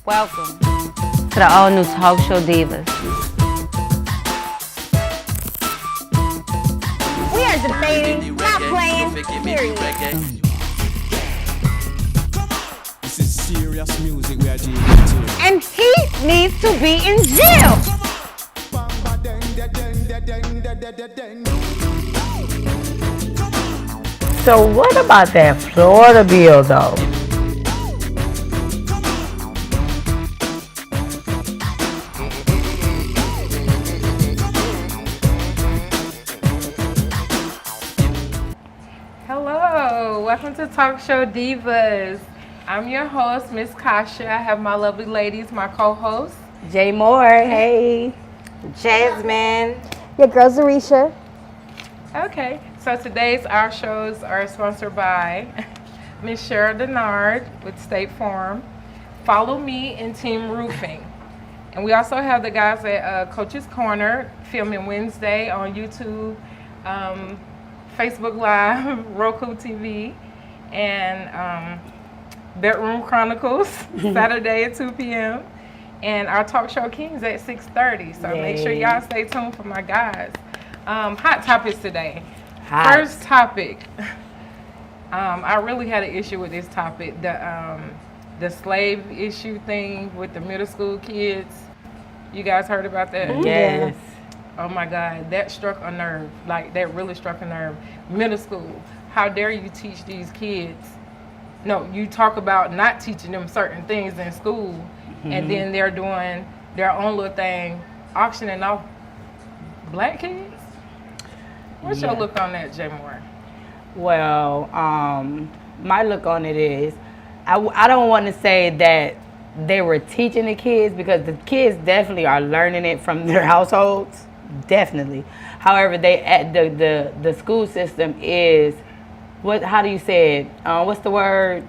Welcome to the all-new talk show Divas. We are debating, not playing, period. This is serious music we are doing to. And he needs to be in jail. So what about that Florida bill though? Hello, welcome to Talk Show Divas. I'm your host, Miss Kasha. I have my lovely ladies, my co-hosts. Jay Moore, hey. Jasmine. Your girl Zarisha. Okay, so today's our shows are sponsored by Miss Cheryl Denard with State Farm, Follow Me, and Team Roofing. And we also have the guys at Coach's Corner filming Wednesday on YouTube, Facebook Live, Roku TV, and Bedroom Chronicles Saturday at 2 p.m. And our Talk Show Kings at 6:30. So make sure y'all stay tuned for my guys. Hot topics today. Hot. First topic. I really had an issue with this topic. The slave issue thing with the middle school kids. You guys heard about that? Yes. Oh my God, that struck a nerve. Like, that really struck a nerve. Middle school, how dare you teach these kids? No, you talk about not teaching them certain things in school, and then they're doing their own little thing, auctioning off black kids? What's your look on that, Jay Moore? Well, my look on it is, I don't want to say that they were teaching the kids, because the kids definitely are learning it from their households, definitely. However, the school system is, how do you say it? What's the word?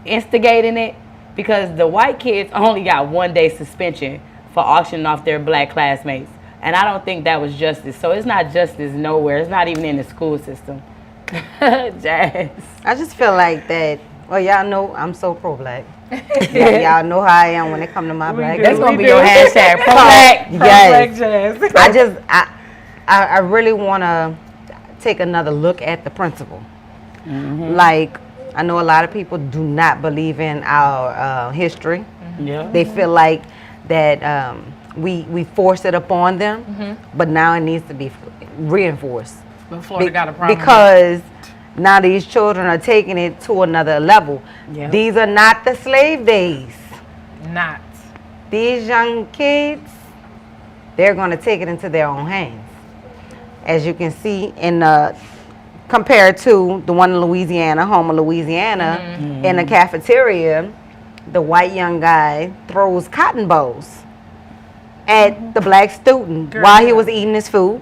Instigating it, because the white kids only got 1 day suspension for auctioning off their black classmates. And I don't think that was justice. So it's not justice nowhere. It's not even in the school system. Jazz. I just feel like that, well, y'all know I'm so pro-black. Y'all know how I am when it comes to my black. That's going to be your hashtag, pro-black. Pro-black jazz. I really want to take another look at the principle. Like, I know a lot of people do not believe in our history. Yeah. They feel like that we force it upon them, but now it needs to be reinforced. But Florida got a problem. Because now these children are taking it to another level. Yep. These are not the slave days. Not. These young kids, they're going to take it into their own hands. As you can see in compared to the one in Louisiana, Homer, Louisiana, in the cafeteria, the white young guy throws cotton balls at the black student while he was eating his food,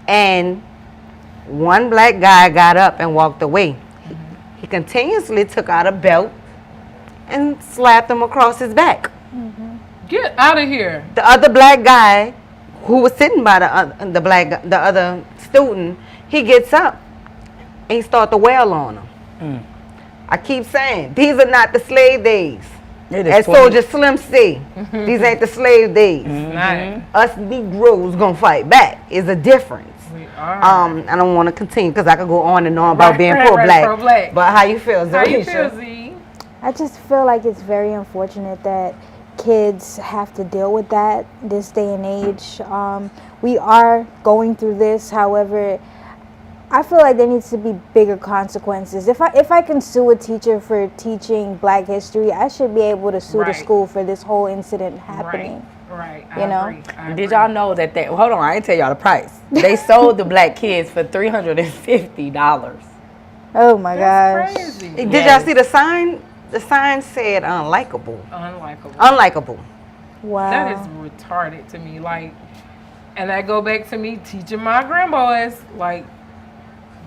and one black guy got up and walked away. He continuously took out a belt and slapped him across his back. Get out of here. The other black guy who was sitting by the other student, he gets up and he starts to wail on him. I keep saying, these are not the slave days. As Soldier Slim say, these ain't the slave days. Us Negroes gonna fight back. Is a difference. We are. I don't want to continue because I could go on and on about being pro-black. pro-black. But how you feel, How you feel, Zarisha? Z? I just feel like it's very unfortunate that kids have to deal with that this day and age. We are going through this, however, I feel like there needs to be bigger consequences. If I can sue a teacher for teaching Black history, I should be able to sue the school for this whole incident happening. Right. You know? I Did agree. y'all know that hold on, I didn't tell y'all the price. They sold the black kids for $350. Oh my gosh. That's crazy. Did y'all see the sign? The sign said unlikable. Unlikable. Unlikable. Wow. That is retarded to me. Like, and I go back to me teaching my grandboys, like,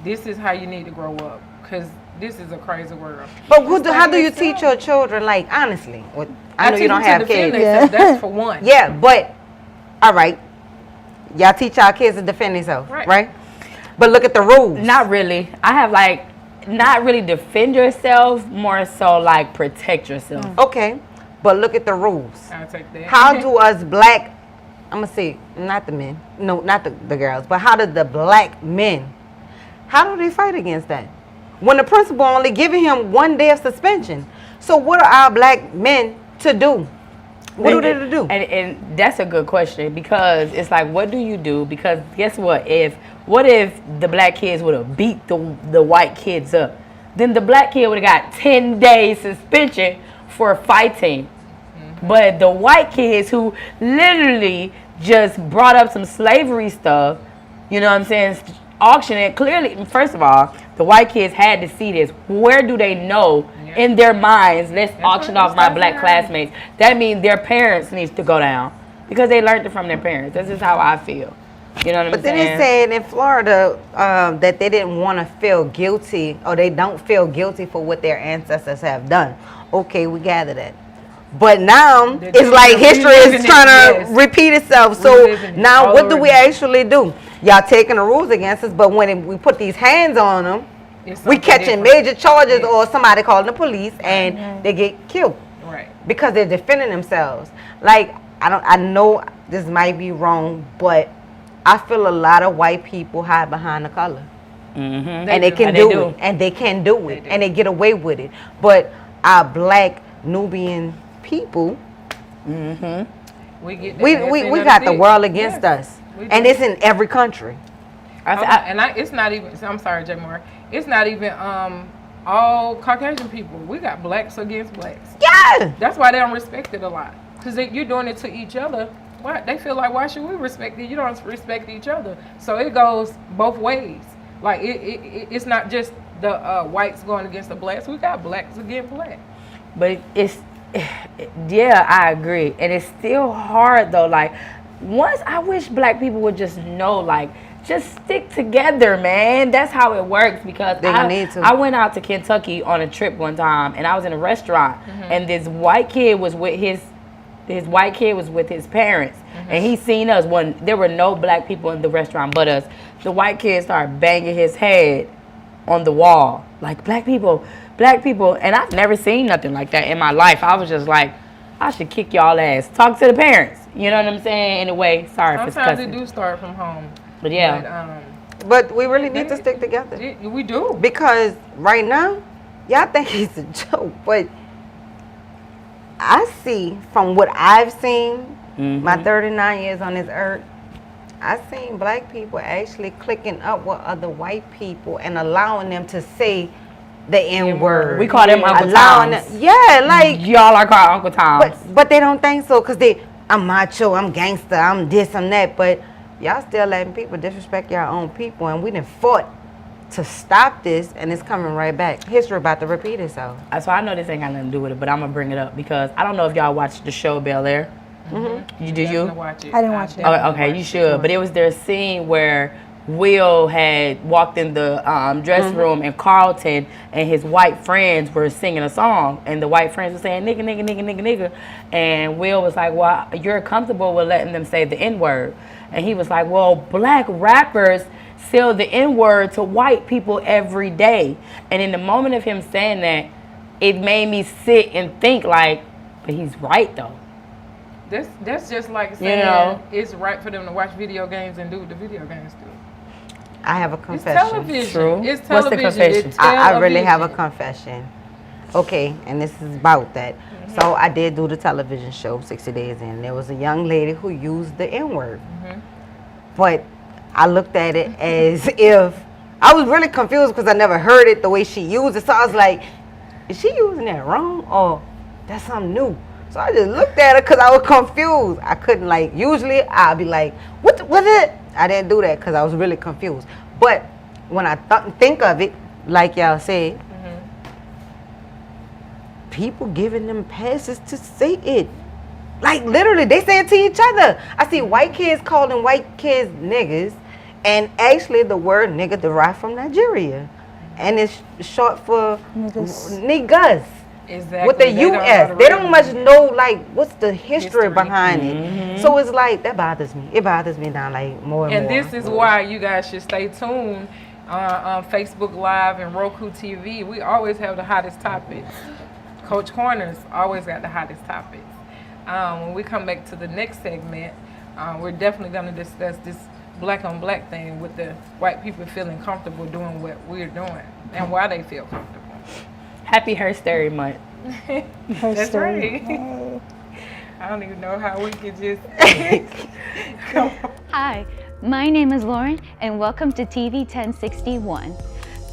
this is how you need to grow up, because this is a crazy world. But how do you teach your children, like, honestly? I know you don't have kids. That's for one. Yeah, but, all right. Y'all teach our kids to defend themselves, right? But look at the rules. Not really. I have not really defend yourself, more so like protect yourself. Okay, But look at the rules. I'll take that. How do us black, I'm going to say, not the men, no, not the girls, but how do the black men, how do they fight against that? When the principal only giving him 1 day of suspension. So what are our black men to do? What do they to do? And that's a good question, because it's like, what do you do? Because guess what? What if the black kids would have beat the white kids up? Then the black kid would have got 10 days suspension for fighting. But the white kids who literally just brought up some slavery stuff, you know what I'm saying, auction it, clearly, first of all, the white kids had to see this. Where do they know in their minds, let's auction off my black classmates? That means their parents needs to go down, because they learned it from their parents. This is how I feel. You know what I'm saying? But then they said in Florida that they didn't want to feel guilty, or they don't feel guilty for what their ancestors have done. Okay, we gather that. But now it's like history is trying to repeat itself. So now what do we actually do? Y'all taking the rules against us, but when we put these hands on them, we catching major charges, or somebody calling the police and they get killed. Right. Because they're defending themselves. Like, I know this might be wrong, but I feel a lot of white people hide behind the color. And they can do it. And they can do it. And they get away with it. But our black Nubian people, we got the world against us. And it's in every country. It's not even, I'm sorry, J. Moore, it's not even all Caucasian people. We got blacks against blacks. Yeah. That's why they don't respect it a lot. Because you're doing it to each other. Why? They feel like, why should we respect it? You don't respect each other. So it goes both ways. Like, it's not just the whites going against the blacks. We got blacks against blacks. But yeah, I agree. And it's still hard, though. Like, I wish black people would just know, like, just stick together, man. That's how it works. Because I went out to Kentucky on a trip one time, and I was in a restaurant, and this white kid was with his parents, and he seen us when there were no black people in the restaurant but us. The white kid started banging his head on the wall, like, black people. And I've never seen nothing like that in my life. I was just like, I should kick y'all ass. Talk to the parents. You know what I'm saying? In a way, sorry for cussing. Sometimes it do start from home. But yeah. But we really need to stick together. We do. Because right now, y'all think it's a joke, but I see from what I've seen, my 39 years on this earth, I've seen black people actually clicking up with other white people and allowing them to say the N-word. We call them Uncle Toms. Like, y'all are called Uncle Toms. But they don't think so, because I'm macho, I'm gangster, I'm this, I'm that. But y'all still letting people disrespect your own people, and we done fought to stop this, and it's coming right back. History about to repeat itself. So I know this ain't got nothing to do with it, but I'm gonna bring it up because I don't know if y'all watched the show Bel Air. You do you? I didn't watch it. Oh, okay, you should. But it was their scene where Will had walked in the dressing room, and Carlton and his white friends were singing a song, and the white friends were saying nigga, nigga, nigga, nigga, nigga, and Will was like, well, you're comfortable with letting them say the N-word, and he was like, well, black rappers sell the N-word to white people every day. And in the moment of him saying that, it made me sit and think, like, but he's right though. That's just like saying it's right for them to watch video games and do what the video games do. I have a confession. It's television. True. It's television. What's the confession? I really have a confession. Okay, and this is about that. So I did do the television show 60 Days In. There was a young lady who used the N-word. But I looked at it as if, I was really confused because I never heard it the way she used it. So I was like, is she using that wrong, or that's something new? So I just looked at her because I was confused. I couldn't, like, usually I'd be like, what is it? I didn't do that because I was really confused. But when I think of it, like y'all said, people giving them passes to say it. Like, literally, they say it to each other. I see white kids calling white kids niggas, and actually the word nigga derived from Nigeria. And it's short for niggas. Exactly. With the U.S. They don't much know, like, what's the history behind it. So it's like, that bothers me. It bothers me now, like, more and more. And this is why you guys should stay tuned on Facebook Live and Roku TV. We always have the hottest topics Coach Corner's always got the hottest topics. When we come back to the next segment, we're definitely going to discuss this black on black thing with the white people feeling comfortable doing what we're doing and why they feel comfortable. Happy Herstory Month. That's right. I don't even know how we could just Hi, my name is Lauren and welcome to TV 1061.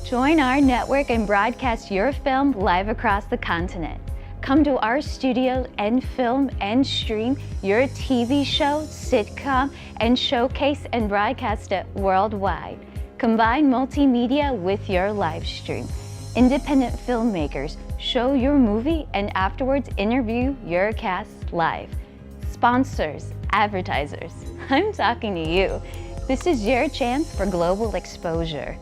Join our network and broadcast your film live across the continent. Come to our studio and film and stream your TV show, sitcom, and showcase and broadcast it worldwide. Combine multimedia with your live stream. Independent filmmakers show your movie and afterwards interview your cast live. Sponsors, advertisers, I'm talking to you. This is your chance for global exposure.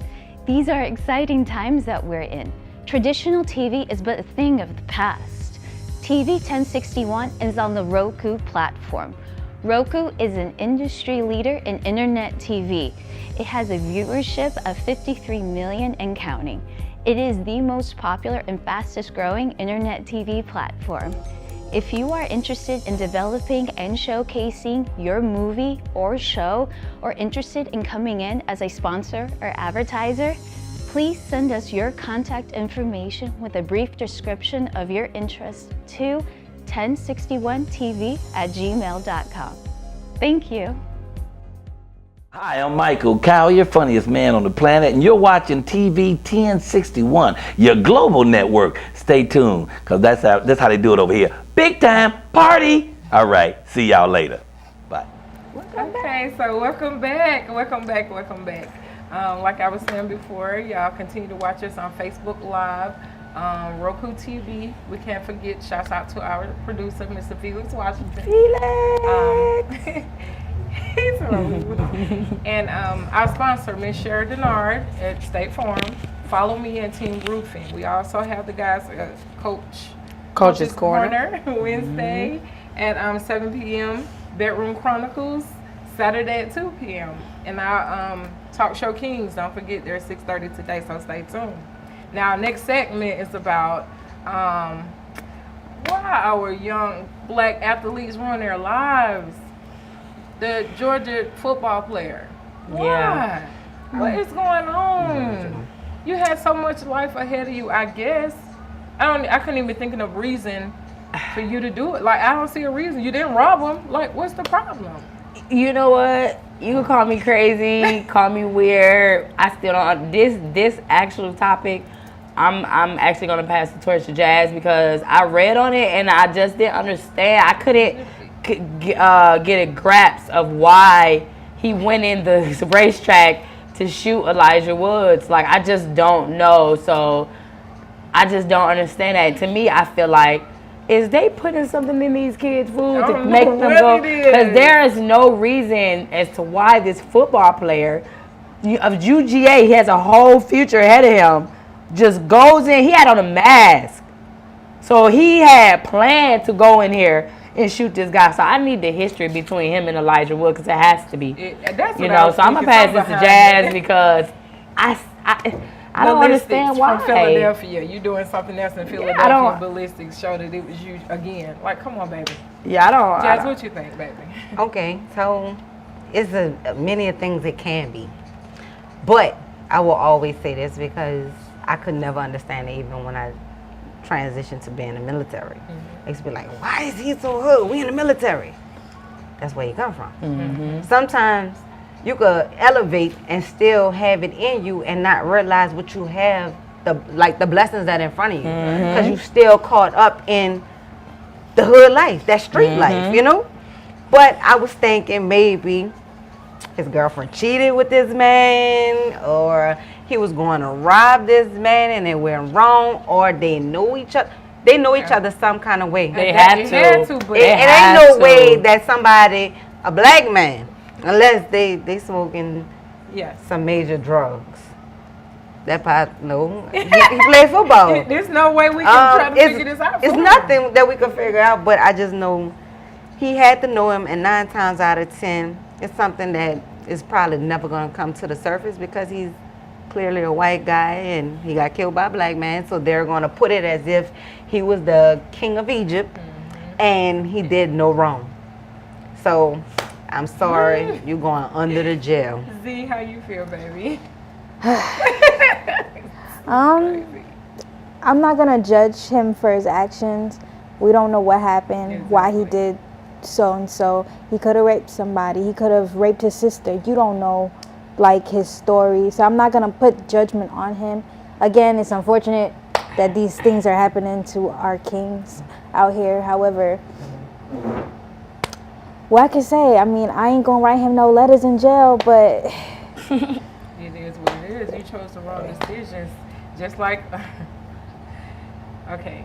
These are exciting times that we're in. Traditional TV is but a thing of the past. TV 1061 is on the Roku platform. Roku is an industry leader in internet TV. It has a viewership of 53 million and counting. It is the most popular and fastest growing internet TV platform. If you are interested in developing and showcasing your movie or show, or interested in coming in as a sponsor or advertiser, please send us your contact information with a brief description of your interest to 1061tv@gmail.com. Thank you. Hi, I'm Michael Cow, your funniest man on the planet, and you're watching TV 1061, your global network. Stay tuned, because that's how they do it over here. Big time party. All right, see y'all later. Bye. Okay, so welcome back. Like I was saying before, y'all continue to watch us on Facebook Live, Roku TV. We can't forget, shouts out to our producer, Mr. Felix Washington. He's and our sponsor, Ms. Sherry Denard at State Farm. Follow me and Team Roofing. We also have the guys Coach's Corner Wednesday at 7 p.m. Bedroom Chronicles Saturday at 2 p.m. And our Talk Show Kings, don't forget, they're 6:30 today, so stay tuned. Now, our next segment is about why our young black athletes ruin their lives. The Georgia football player. Why? Yeah. What is going on? You had so much life ahead of you, I guess. I couldn't even think of a reason for you to do it. Like, I don't see a reason. You didn't rob him. Like, what's the problem? You know what? You can call me crazy, call me weird. I still don't. This actual topic, I'm actually gonna pass the torch to Jazz, because I read on it and I just didn't understand. I couldn't get a grasp of why he went in the racetrack to shoot Elijah Woods. Like, I just don't know. So I just don't understand that. To me, I feel like, is they putting something in these kids' food to make them go? Because there is no reason as to why this football player of UGA, he has a whole future ahead of him, just goes in. He had on a mask. So he had planned to go in here and shoot this guy. So I need the history between him and Elijah Wood, because it has to be. So I'm going to pass this to Jazz, because I don't understand why. From Philadelphia, you doing something else in Philadelphia. Ballistics showed that it was you again. Like, come on, baby. Yeah, I don't. Jazz, what you think, baby? Okay, so it's many things it can be. But I will always say this, because I could never understand it even when I transitioned to being in the military. I used to be like, why is he so hood? We in the military. That's where you come from. Sometimes you could elevate and still have it in you and not realize what you have, the blessings that are in front of you, because you still caught up in the hood life, that street life, you know. But I was thinking maybe his girlfriend cheated with this man, or he was going to rob this man and it went wrong, or they know each other. They know each other some kind of way. They had to. But it ain't no way that somebody, a black man, unless they smoking some major drugs. That part, no. He played football. There's no way we can try to figure this out. It's nothing that we can figure out, but I just know he had to know him, and 9 times out of 10, it's something that is probably never going to come to the surface, because he's clearly a white guy, and he got killed by a black man. So they're going to put it as if he was the king of Egypt, and he did no wrong. So I'm sorry, you're going under the jail. Z, how you feel, baby? I'm not gonna judge him for his actions. We don't know what happened, why he did so and so. He could have raped somebody. He could have raped his sister. You don't know, like, his story. So I'm not gonna put judgment on him. Again, it's unfortunate that these things are happening to our kings out here. However, what I can say, I mean, I ain't gonna write him no letters in jail, but It is what it is. You chose the wrong decisions. Just like, okay,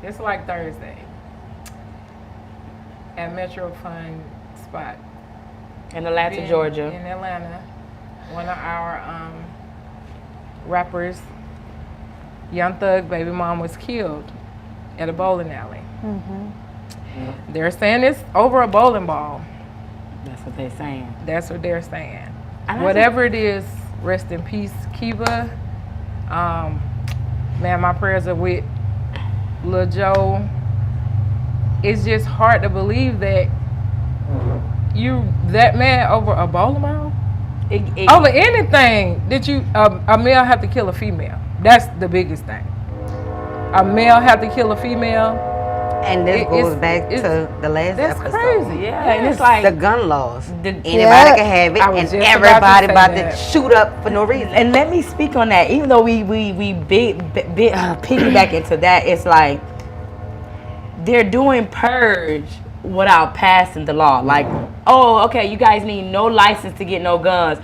it's like Thursday at Metro Fund spot In Atlanta, in Georgia. Atlanta. One of our rappers, Young Thug baby mom, was killed at a bowling alley. They're saying it's over a bowling ball. That's what they're saying. That's what they're saying. And Whatever it is, rest in peace, Kiva. Man, my prayers are with Lil Joe. It's just hard to believe that that man over a bowling ball? Over anything that a male have to kill a female. That's the biggest thing. A male have to kill a female. And this goes back to the last That's episode. crazy. Yeah, and it's like The gun laws. Anybody Yeah. can have it, I was and just everybody about about to to say shoot up for no reason. And let me speak on that. Even though we piggyback into that, it's like they're doing purge without passing the law. Like, oh, okay, you guys need no license to get no guns,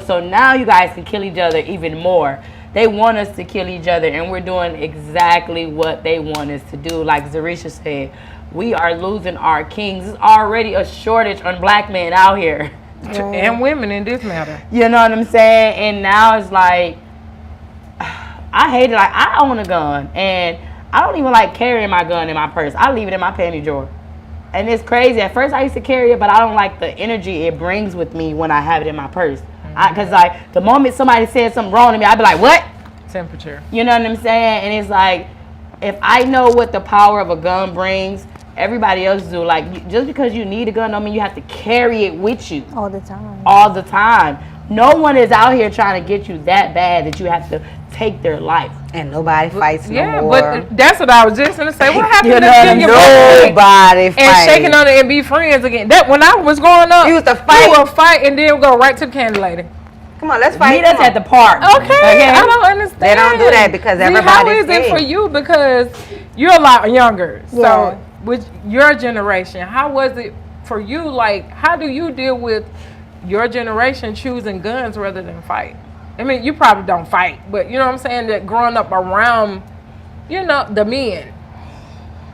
so now you guys can kill each other even more. They want us to kill each other, and we're doing exactly what they want us to do. Like Zarisha said, we are losing our kings. There's already a shortage on black men out here. And women in this matter. You know what I'm saying? And now it's like, I hate it. Like, I own a gun, and I don't even like carrying my gun in my purse. I leave it in my panty drawer. And it's crazy. At first, I used to carry it, but I don't like the energy it brings with me when I have it in my purse. Because, like, the moment somebody said something wrong to me, I'd be like, what? Temperature. You know what I'm saying? And it's like, if I know what the power of a gun brings, everybody else do. Like, just because you need a gun don't mean you have to carry it with you all the time. all the time. No one is out here trying to get you that bad that you have to take their life. And nobody fights no Yeah, more. but that's what I was just gonna say. What happened You to know, being your best friend Nobody and fights. shaking on it and be friends again? That when I was growing up, You used to fight. We would fight and then go right to the candy lady. Come on, let's fight. Meet us Come on. at the park. Okay, I don't understand. They don't do that because See, how everybody's is it scared. for you? Because you're a lot younger. Yeah. So with your generation, how was it for you? Like, how do you deal with your generation choosing guns rather than fight? I mean, you probably don't fight, but you know what I'm saying? That growing up around, you know, the men.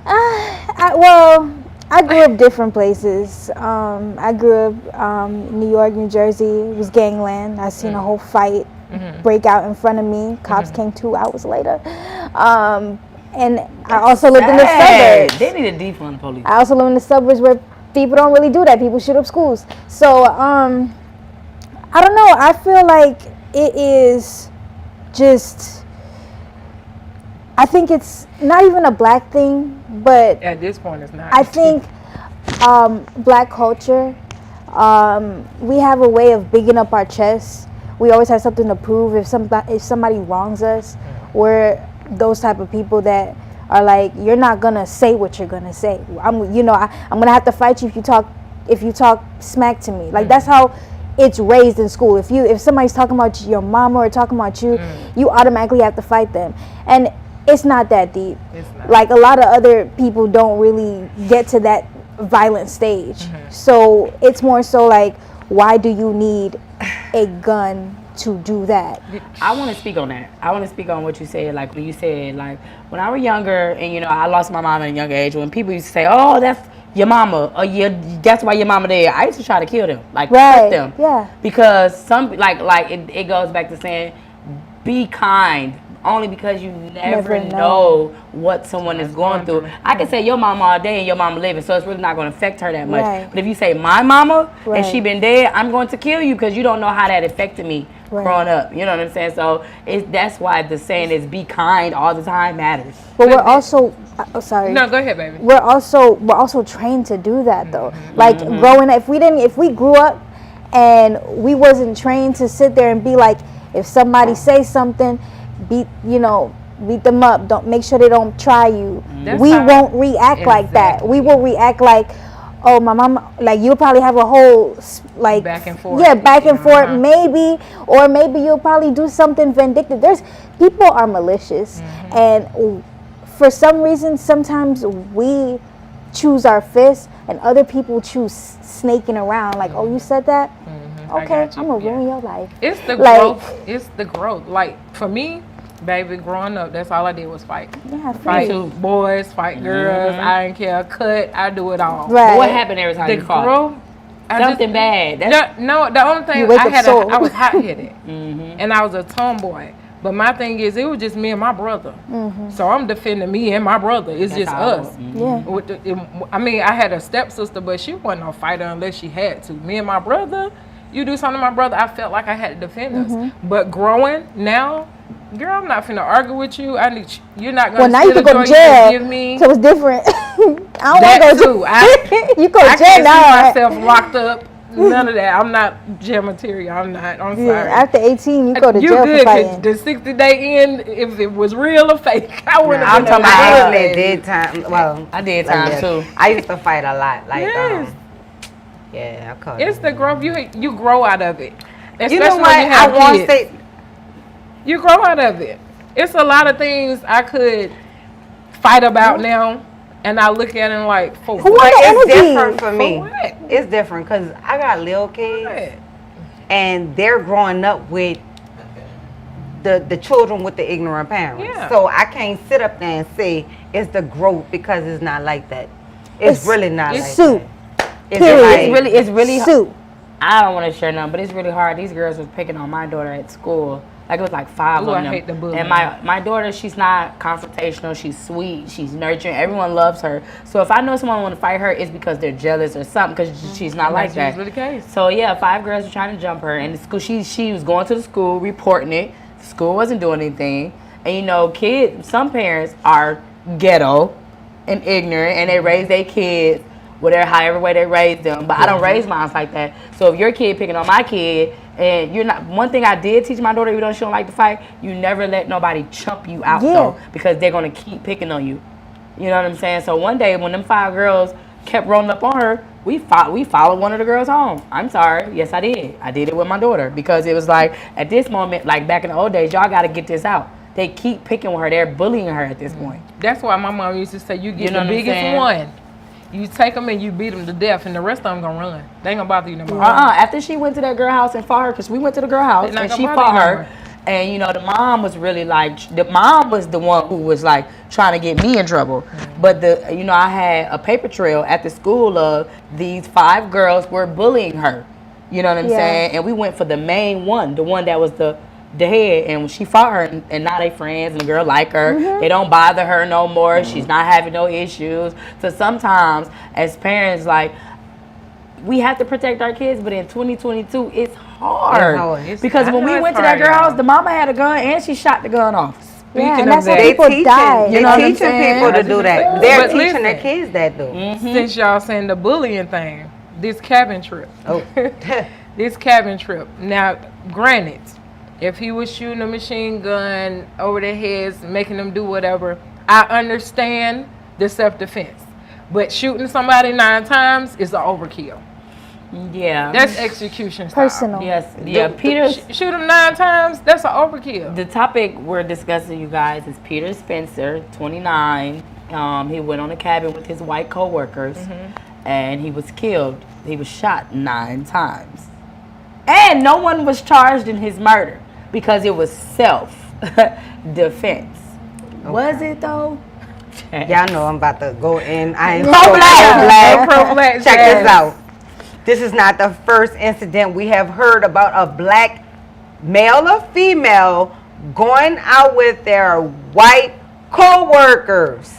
I grew up different places. I grew up New York, New Jersey. It was gangland. I seen a whole fight break out in front of me. Cops came 2 hours later. And I also lived in the suburbs. They need to defund the police. I also live in the suburbs where people don't really do that. People shoot up schools. So I don't know. I feel like it is just. I think it's not even a black thing, but At this point, it's not. I think black culture, we have a way of bigging up our chests. We always have something to prove. If somebody wrongs us, we're those type of people that are like, you're not gonna say what you're gonna say. I'm gonna have to fight you if you talk smack to me. Like that's how it's raised in school. If somebody's talking about your mama or talking about you, you automatically have to fight them. And it's not that deep. It's not. Like a lot of other people don't really get to that violent stage. So it's more so like, why do you need a gun to do that? I want to speak on that. I want to speak on what you said. Like when you said, like when I was younger, and I lost my mom at a younger age. When people used to say, "Oh, that's your mama," or that's why your mama there. I used to try to kill them, like hurt them. Yeah. Because some it goes back to saying, be kind. only because you never Never know. know what someone is going going through. through. I can say your mama all day and your mama living, so it's really not going to affect her that much. Right. But if you say my mama and she Right. been dead, I'm going to kill you because you don't know how that affected me Right. growing up. You know what I'm saying? So that's why the saying is be kind all the time matters. But we're also, sorry. No, go ahead, baby. We're also trained to do that though. Like growing up, if we grew up and we wasn't trained to sit there and be like, if somebody say something, beat them up. Don't make sure they don't try you. That's We how- won't react like that. We will react like, oh, my mom. Like you'll probably have a whole like Back and forth. Yeah, back and forth. Maybe, or maybe you'll probably do something vindictive. People are malicious, and for some reason, sometimes we choose our fists, and other people choose snaking around. Like, oh, you said that? I Okay, got you. I'm gonna Yeah. ruin your life. It's the Like- growth. It's the growth. Like for me, baby, growing up, that's all I did was fight. Yeah, Fight too. boys, fight girls. I didn't care. Cut. I do it all. Right. What happened every time The you fought? growth. I Something bad. That's, No, the only thing You wake I up had, sore. I was hot headed, and I was a tomboy. But my thing is, it was just me and my brother. So I'm defending me and my brother. It's just how it us. was. Yeah. I mean, I had a stepsister, but she wasn't no fighter unless she had to. Me and my brother, you do something to my brother, I felt like I had to defend us. But growing now, girl, I'm not finna argue with you. You're not gonna. Well, now you steal can the go to joy you jail. Give me. So it's different. I don't That want to go too. you go to I jail can't now. see Right? myself locked up. None of that. I'm not jail material. I'm not. I'm Yeah, sorry. after 18, you go to You jail good? for 'Cause fighting. the 60-day end, if it was real or fake, I wouldn't I'm have talking been about I able to actually did time. Well, I did like time this. too. I used to fight a lot. Like, Yes. yeah, I caught It's it. the growth. You grow out of it. You know Especially what? when you have I want kids. to say. You grow out of it. It's a lot of things I could fight about now, and I look at it like, for Who what? want the It's energy? different for me. what? It's different because I got little kids, and they're growing up with the children with the ignorant parents. Yeah. So I can't sit up there and say it's the growth because it's not like that. It's really not like soup. that. It's Period. like, It's really Soup. I don't want to share none, but it's really hard. These girls was picking on my daughter at school. Like it was like 5 Ooh, of I them. hate the bullying. And my daughter, she's not confrontational. She's sweet. She's nurturing. Everyone loves her. So if I know someone want to fight her, it's because they're jealous or something. Because she's not like That's that. usually the case. So yeah, 5 girls were trying to jump her, and the school she was going to the school reporting it. The school wasn't doing anything, and kids. Some parents are ghetto and ignorant, and they raise their kids however way they raise them. But I don't raise mine like that. So if your kid picking on my kid, and you're not, one thing I did teach my daughter, even though she don't like to fight, you never let nobody chump you out Yeah. though, because they're gonna keep picking on you. You know what I'm saying? So one day when them 5 girls kept rolling up on her, we followed one of the girls home. I'm sorry. Yes, I did. I did it with my daughter because it was like at this moment, like back in the old days, y'all got to get this out. They keep picking with her. They're bullying her at this point. That's why my mom used to say, you get You know the what I'm biggest saying? one. You take them and you beat them to death, and the rest of them gonna run. They ain't gonna bother you no more. After she went to that girl house and fought her, because we went to the girl house They're not and gonna she bother fought you no her. more. And the mom was really like, the mom was the one who was like trying to get me in trouble. But I had a paper trail at the school of these 5 girls were bullying her. You know what I'm Yeah. saying? And we went for the main one, the one that was the head, and she fought her, and now they friends, and the girl like her. They don't bother her no more. She's not having no issues. So sometimes, as parents, like, we have to protect our kids, but in 2022, it's hard. It's hard. Because I when know we it's went to that hard, girl y'all. house, the mama had a gun, and she shot the gun off. Yeah, Speaking and of that's how that, They people teaching, die. You know what I'm teaching saying? people to do that. They're But teaching listen. their kids that though. Since y'all saying the bullying thing, this cabin trip. Oh. This cabin trip. Now, granted, if he was shooting a machine gun over their heads, making them do whatever, I understand the self-defense. But shooting somebody 9 times is an overkill. Yeah. That's execution style. Personal. Yes. Yeah. Peter. Shoot him 9 times, that's an overkill. The topic we're discussing, you guys, is Peter Spencer, 29. He went on a cabin with his white coworkers, and he was killed. He was shot 9 times, and no one was charged in his murder because it was self-defense. Was it though? Y'all know I'm about to go in. I ain't Pro-black. Pro-black. Check this out. This is not the first incident we have heard about a black male or female going out with their white co-workers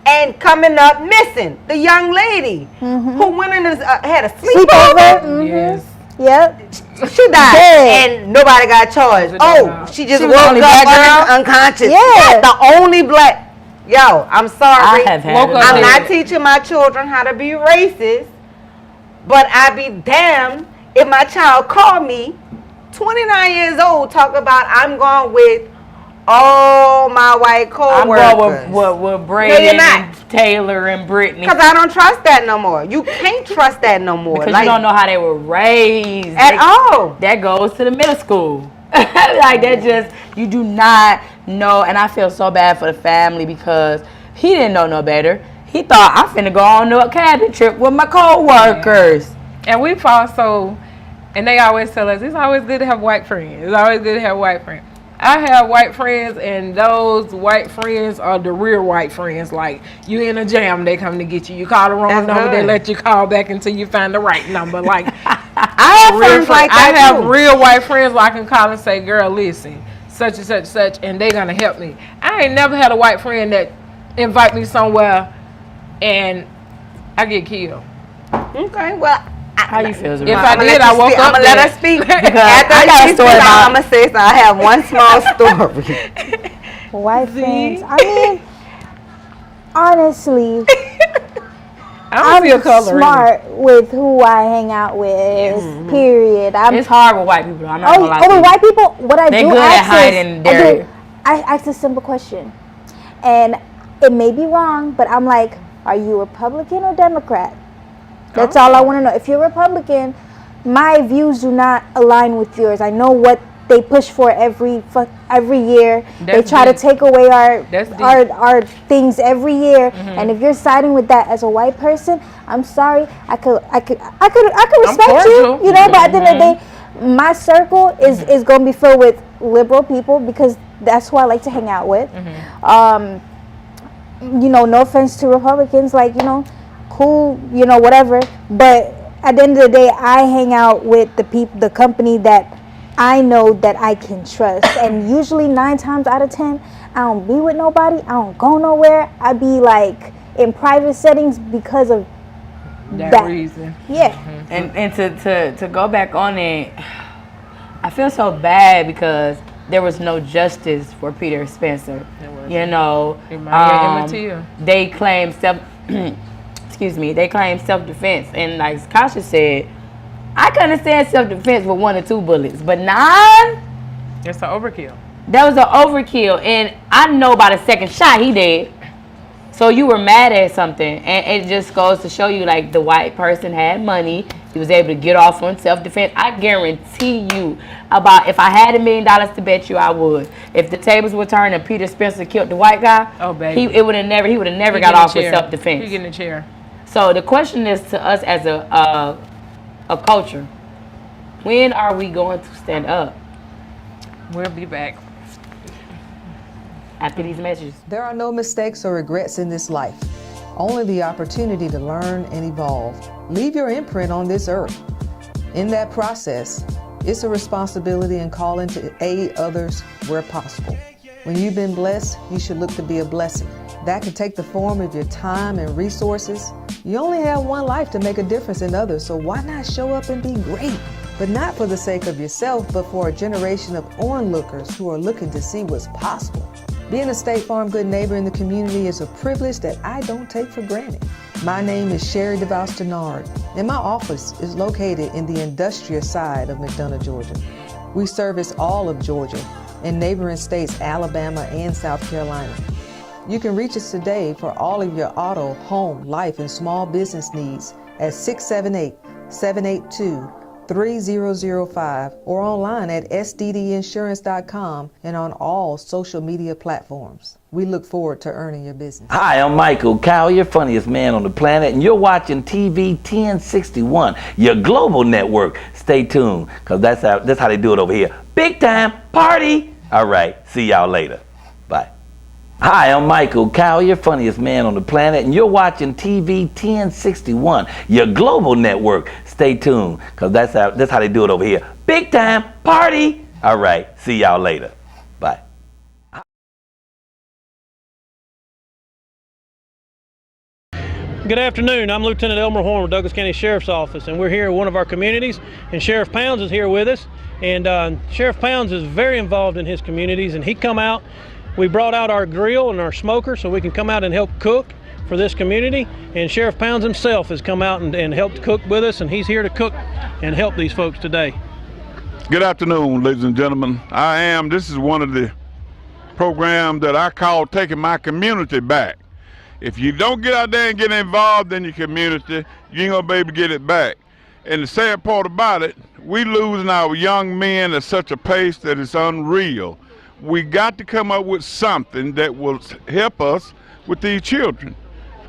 and coming up missing. The young lady who went in had a sleepover. Yes. Yep. She died and nobody got charged. Oh, she just woke up unconscious. Yeah. The only black. Yo, I'm sorry. I have had Woke it. up I'm dead. not teaching my children how to be racist, but I'd be damned if my child called me, 29 years old, talk about I'm going with all my white I'm co-workers. going with you're Brayden not. and Taylor and Brittany. Because I don't trust that no more. You can't trust that no more. Because you don't know how they were raised. At all. That goes to the middle school. Like that just, you do not know. And I feel so bad for the family because he didn't know no better. He thought, I'm finna go on a cabin trip with my co-workers. And we also, and they always tell us, it's always good to have white friends. It's always good to have white friends. I have white friends, and those white friends are the real white friends. Like, you in a jam, they come to get you. You call the wrong That's number, they good. let you call back until you find the right number. Like, I have friends like that I have too. real white friends where I can call and say, girl, listen, such and such and such, and they gonna help me. I ain't never had a white friend that invite me somewhere and I get killed. Okay, well, How you feel, If I did, I woke up I'm gonna let dead. her speak. I got a story about- I'm gonna say so. I have one small story. White friends. I mean, honestly, I don't see a I'm color. smart with who I hang out with. Period. It's hard with white people. I'm not gonna lie to with you. white people, what I They do good at ask hiding is, their- I ask a simple question, and it may be wrong, but I'm like, are you Republican or Democrat? That's all I want to know. If you're Republican, my views do not align with yours. I know what they push for every year. They That's try deep. to take away That's deep. our things every year. And if you're siding with that as a white person, I'm sorry. I could respect you, cordial. you know. But at the end of the day, my circle is going to be filled with liberal people because that's who I like to hang out with. You know, no offense to Republicans, like, you know, cool, you know, whatever. But at the end of the day, I hang out with the company that I know that I can trust. And usually 9 times out of 10, I don't be with nobody. I don't go nowhere. I be like in private settings because of that reason. Yeah. And to go back on it, I feel so bad because there was no justice for Peter Spencer. You know, they claimed they claimed self-defense, and like Kasha said, I can understand self-defense with 1 or 2 bullets, but 9? It's an overkill. That was an overkill, and I know by the second shot he did. So you were mad at something, and it just goes to show you, like, the white person had money. He was able to get off on self-defense. I guarantee you, if I had $1 million to bet you, I would. If the tables were turned and Peter Spencer killed the white guy, Oh, baby. he would have never got off with self-defense. He get in the chair. So the question is to us as a culture, when are we going to stand up We'll be back. after these messages? There are no mistakes or regrets in this life, only the opportunity to learn and evolve. Leave your imprint on this earth. In that process, it's a responsibility and calling to aid others where possible. When you've been blessed, you should look to be a blessing. That can take the form of your time and resources. You only have one life to make a difference in others, so why not show up and be great? But not for the sake of yourself, but for a generation of onlookers who are looking to see what's possible. Being a State Farm good neighbor in the community is a privilege that I don't take for granted. My name is Sherry Divas Denard, and my office is located in the industrial side of McDonough, Georgia. We service all of Georgia and neighboring states Alabama and South Carolina. You can reach us today for all of your auto, home, life, and small business needs at 678-782-3005 or online at sddinsurance.com and on all social media platforms. We look forward to earning your business. Hi, I'm Michael Cowell, your funniest man on the planet, and you're watching TV 1061, your global network. Stay tuned, because that's how they do it over here. Big time party. All right, see y'all later. Bye. Hi, I'm Michael Cowell, your funniest man on the planet, and you're watching TV 1061, your global network. Stay tuned, because that's how they do it over here. Big time party. All right, see y'all later. Bye. Good afternoon. I'm Lieutenant Elmer Horn with Douglas County Sheriff's Office, and we're here in one of our communities, and Sheriff Pounds is here with us. And Sheriff Pounds is very involved in his communities, and he come out. We brought out our grill and our smoker so we can come out and help cook for this community. And Sheriff Pounds himself has come out and helped cook with us, and he's here to cook and help these folks today. Good afternoon, ladies and gentlemen. This is one of the programs that I call Taking My Community Back. If you don't get out there and get involved in your community, you ain't gonna be able to get it back. And the sad part about it, we losing our young men at such a pace that it's unreal. We got to come up with something that will help us with these children.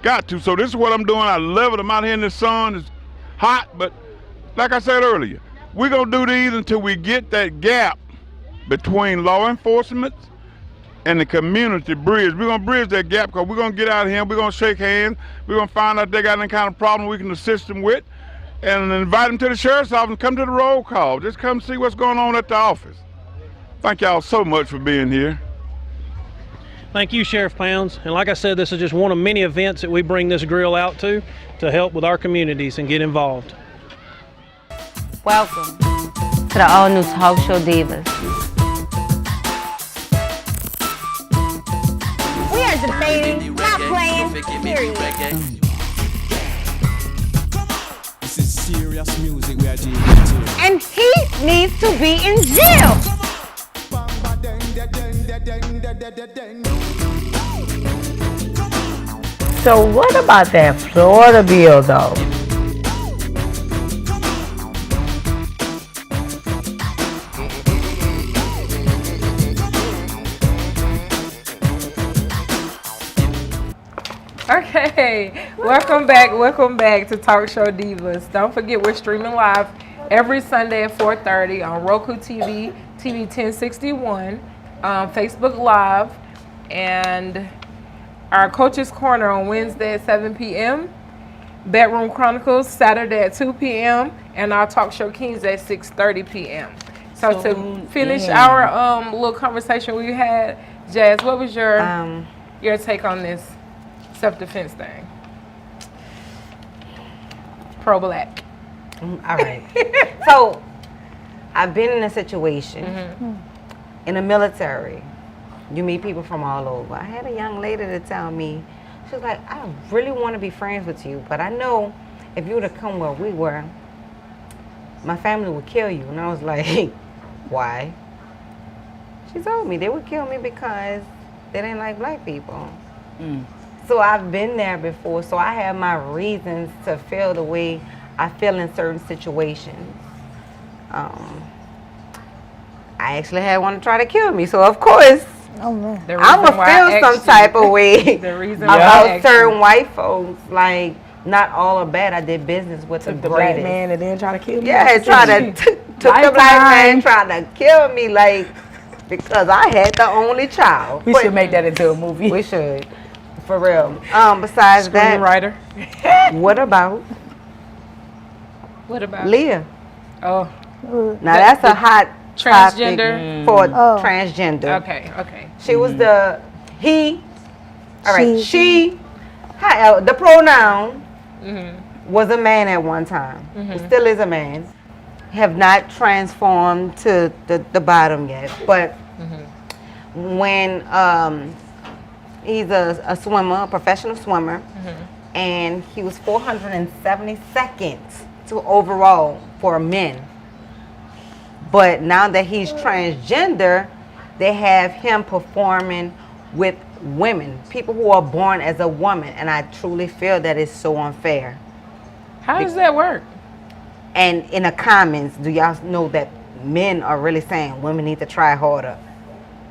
Got to. So this is what I'm doing. I love it. I'm out here in the sun. It's hot, but like I said earlier, we're gonna do these until we get that gap between law enforcement and the community bridge. We're gonna bridge that gap because we're gonna get out of here, we're gonna shake hands, we're gonna find out if they got any kind of problem we can assist them with, and invite them to the sheriff's office and come to the roll call. Just come see what's going on at the office. Thank y'all so much for being here. Thank you, Sheriff Pounds. And like I said, this is just one of many events that we bring this grill out to help with our communities and get involved. Welcome to the all-new talk show Divas. We are debating, not playing, period. This is serious music we are doing. And he needs to be in jail. So what about that Florida bill, though? Okay, welcome back to Talk Show Divas. Don't forget we're streaming live every Sunday at 4:30 on Roku TV, TV 1061, Facebook Live, and our Coach's Corner on Wednesday at 7 p.m., Bedroom Chronicles Saturday at 2 p.m., and our Talk Show Kings at 6:30 p.m. So to finish our little conversation we had, Jazz, what was your take on this self-defense thing? Pro-black. All right. So, I've been in a situation in the military. You meet people from all over. I had a young lady to tell me, she was like, I really want to be friends with you, but I know if you were to come where we were, my family would kill you. And I was like, why? She told me they would kill me because they didn't like black people. So I've been there before, so I have my reasons to feel the way I feel in certain situations. I actually had one to try to kill me, so of course, I'm gonna feel some type of way about certain white folks. Like, not all are bad. I did business with the black man and then try to kill me. Yeah, took the black man trying to kill me, like, because I had the only child. We should make that into a movie. We should. For real. Besides Screenwriter. that, what about Leah? Oh. Now that's a hot transgender for transgender. Okay. She was the the pronoun was a man at one time. It still is a man. Have not transformed to the bottom yet. But when he's a swimmer, a professional swimmer, and he was 472nd to overall for men. But now that he's transgender, they have him performing with women, people who are born as a woman, and I truly feel that it's so unfair. How does that work? And in the comments, do y'all know that men are really saying women need to try harder?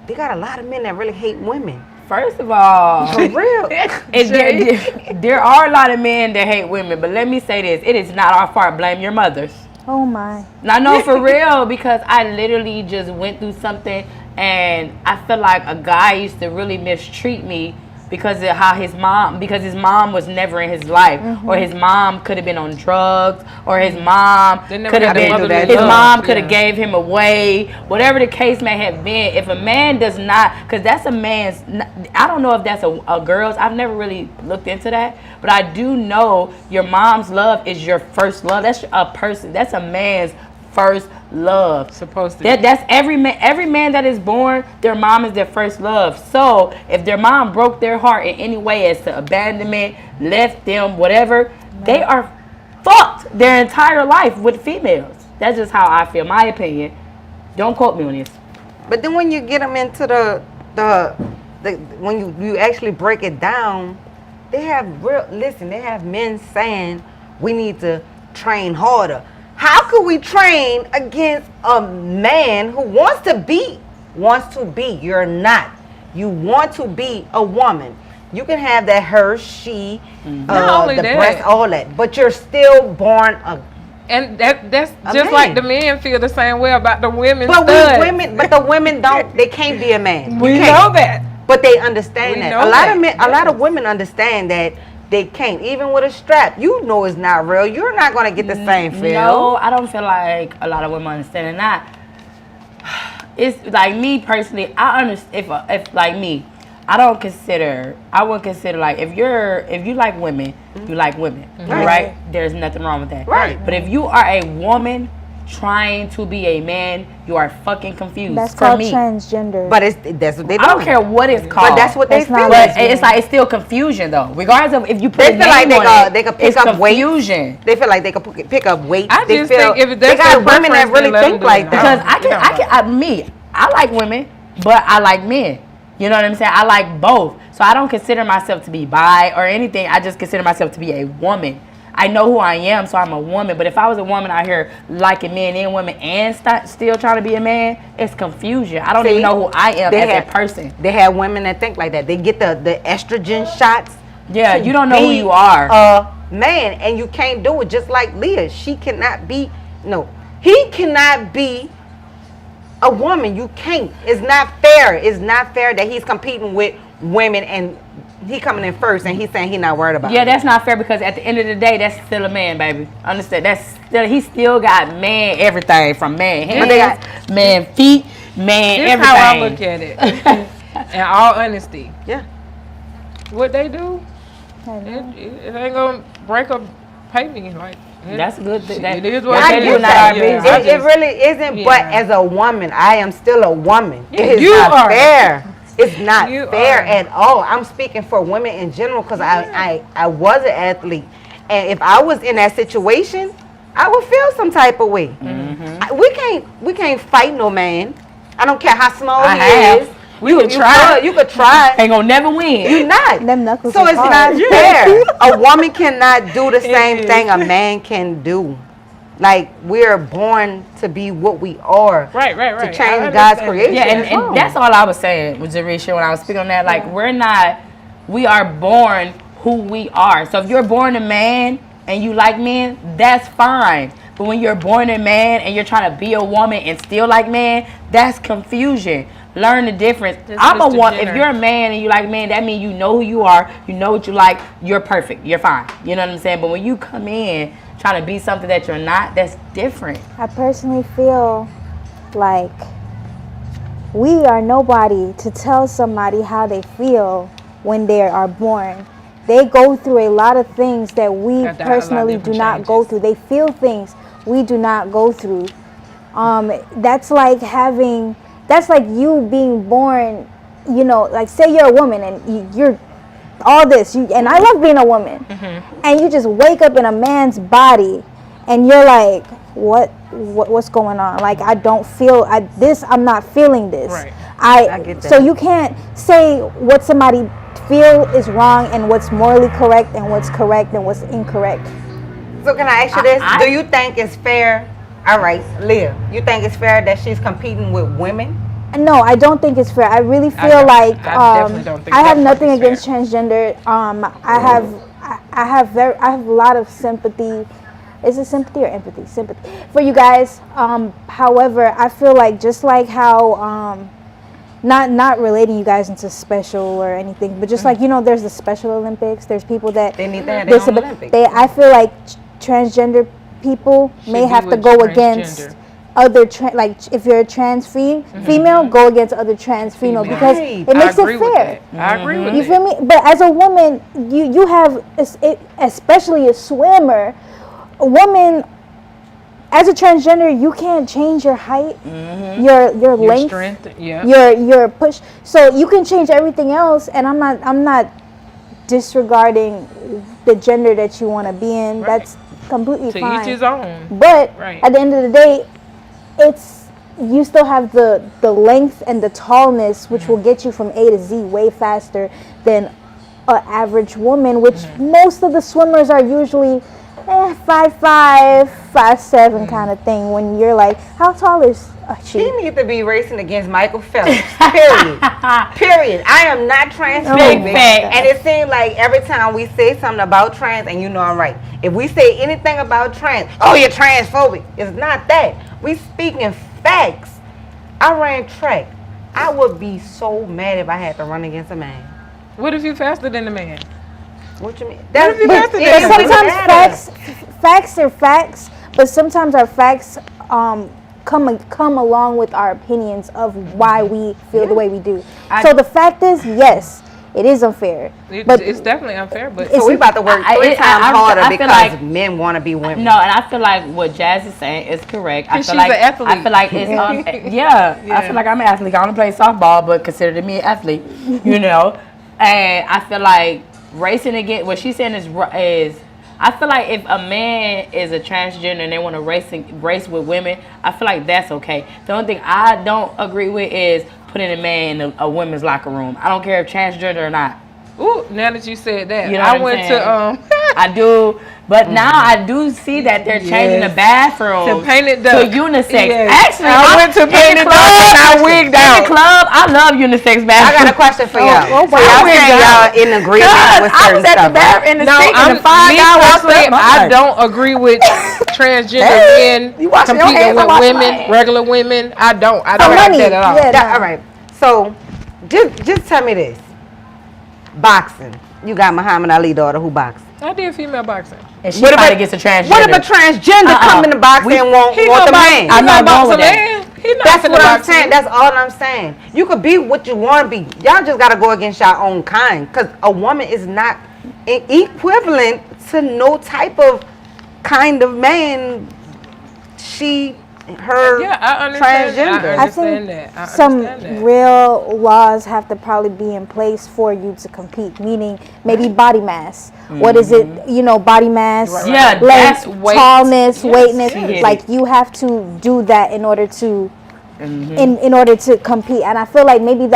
They got a lot of men that really hate women. First of all, for real, there are a lot of men that hate women, but let me say this, it is not our fault. Blame your mothers. Oh my. I know, for real, because I literally just went through something and I feel like a guy used to really mistreat me because of how his mom was never in his life, or his mom could have been on drugs, or his mom They never could have had a been motherly his love, mom could have yeah. gave him away, whatever the case may have been. If a man does not, because that's a man's, I don't know if that's a girl's, I've never really looked into that, but I do know your mom's love is your first love. That's a person, that's a man's first love. Supposed to That's every man that is born, their mom is their first love. So if their mom broke their heart in any way as to abandonment, left them, whatever, they are fucked their entire life with females. That's just how I feel, my opinion. Don't quote me on this. But then when you get them into when you actually break it down, they have they have men saying we need to train harder. How could we train against a man who wants to be? You're not. You want to be a woman. You can have that her, she, Not only the that. breast, all that, but you're still born a. And that's A just man. like the men feel the same way about the women. But the women don't. They can't be a man. You We can't. know that. But they understand We that. know A lot that. of men, a lot of women understand that they can't. Even with a strap, you know it's not real. You're not gonna get the same feel. No, I don't feel like a lot of women understand that. It's like me personally. I understand if like me, I wouldn't consider like if you like women, you like women, right? There's nothing wrong with that, Right. But if you are a woman trying to be a man, you are fucking confused. That's for called me. transgender. But that's what they do. I don't care what it's called. But that's what they That's feel. not But lesbian. it's like it's still confusion though. Regardless of if you put They a feel like name on it, they could pick it's up weight. confusion. They feel like they could pick up weight. I They just feel, think if they that's got their women that preference, really then let think them do like it. that. I like women, but I like men. You know what I'm saying? I like both. So I don't consider myself to be bi or anything. I just consider myself to be a woman. I know who I am, so I'm a woman. But if I was a woman out here liking men and women and still trying to be a man, it's confusion. I don't even know who I am as a person. They have women that think like that. They get the estrogen shots. Yeah, to you don't know who be you are. A man, and you can't do it. Just like Leah, he cannot be a woman. You can't. It's not fair. It's not fair that he's competing with women and he coming in first and he's saying he's not worried about it. Yeah, that's not fair because at the end of the day, that's still a man, baby. Understand? He still got man everything from man hands, man feet, man This everything. how I look at it. In all honesty, Yeah. what they do, I know. it ain't gonna break up, pay me like. That's a good thing. It is what I it do is. not our Yeah, business. I It just- really isn't, but Yeah. as a woman, I am still a woman. Yeah, It is you not are. fair. It's not You fair are. at all. I'm speaking for women in general because I was an athlete. And if I was in that situation, I would feel some type of way. We can't fight no man. I don't care how small I he have. is. We could try. You could try. Ain't gonna never win. You're not. Them knuckles So is it's hard. not fair. A woman cannot do the same is. thing a man can do. Like, we're born to be what we are. Right. To I change God's understand. creation. Yeah, and that's all I was saying with Jarisha when I was speaking on that. Like, we are born who we are. So if you're born a man and you like men, that's fine. But when you're born a man and you're trying to be a woman and still like men, that's confusion. Learn the difference. That's I'm a Mr. one. If Jenner. you're a man and you like men, that means you know who you are. You know what you like. You're perfect. You're fine. You know what I'm saying? But when you come in trying to be something that you're not, that's different. I personally feel like we are nobody to tell somebody how they feel when they are born. They go through a lot of things that we Got that, a lot of personally do different not go changes. through. They feel things we do not go through. That's like you being born, you know, like say you're a woman and you're all this, and I love being a woman, and you just wake up in a man's body and you're like, what's going on? Like, I don't feel I'm not feeling this. Right. I get that. So you can't say what somebody feel is wrong and what's morally correct and what's correct and what's incorrect. So can I ask you this? Do you think it's fair? All right, Leah, you think it's fair that she's competing with women? No, I don't think it's fair. I really feel don't- like I definitely don't think I have that part nothing is against transgender. I have a lot of sympathy. Is it sympathy or empathy? Sympathy for you guys. However, I feel like just like how not relating you guys into special or anything, but just like, you know, there's the Special Olympics. There's people that They need to have their own Olympics. I feel like transgender people may be have to with go transgender. against other like if you're a trans female, go against other trans female because Right. it makes I agree it with fair. that. I agree with You that. feel me? But as a woman, you have, especially a swimmer, a woman. As a transgender, you can't change your height, your Your length, strength, yeah. your push. So you can change everything else, and I'm not disregarding the gender that you want to be in. Right. That's completely To fine. each his own. But Right. at the end of the day, you still have the length and the tallness, which will get you from A to Z way faster than an average woman, which most of the swimmers are usually 5'5", 5'7" kind of thing. When you're like, how tall is she? He needs to be racing against Michael Phelps. Period. Period. I am not transphobic. Big fact. And it seems like every time we say something about trans, and you know I'm right. If we say anything about trans, oh, you're transphobic. It's not that. We speaking facts. I ran track. I would be so mad if I had to run against a man. What if you're faster than the man? What you mean? What if you That's faster But than it sometimes matters. facts are facts, but sometimes our facts come along with our opinions of why we feel the way we do. So the fact is, yes, it is unfair. But It's definitely unfair, but So we about to work three times harder I feel because like- men want to be women. No, and I feel like what Jazz is saying is correct. I 'Cause feel she's like an athlete. I feel like it's I feel like I'm an athlete. I only play softball, but consider me an athlete. You know, and I feel like racing against what she's saying is I feel like if a man is a transgender and they want to race with women, I feel like that's okay. The only thing I don't agree with is putting a man in a women's locker room. I don't care if transgender or not. ooh, now that you said that, You know I what I'm went saying? to I do, but now I do see that they're changing the bathroom To painted to duck. unisex. Yes. Actually, I went to in the painted club, duck and I wigged In out. the club, I love unisex I bathrooms. got a question for y'all. oh, So y'all I say wigged y'all out. in agreement with I certain was at the stuff, right? bathroom in the No, sink I'm in the 5 me hours. personally, I don't agree with transgender men you washing your competing hands, I with wash women, mine. regular women. I don't For like money, that at all. yeah. Yeah, all right. So just tell me this. Boxing. You got Muhammad Ali daughter who boxes. I did female boxing. And she What if fight a- against a transgender. What if a transgender come in the boxing and want He the not box- man? he I'm not not going boxing with that. man. He not That's finna what I'm box saying. you. That's all I'm saying. You could be what you want to be. Y'all just got to go against your own kind. Because a woman is not equivalent to no type of kind of man. Her Yeah, I understand. transgender. I I think understand that. I some understand that. real laws have to probably be in place for you to compete, meaning maybe body mass. What is it? You know, body mass, Yeah, length, that's weight. tallness, Yes, weightness. yes. Like you have to do that in order to in order to compete. And I feel like maybe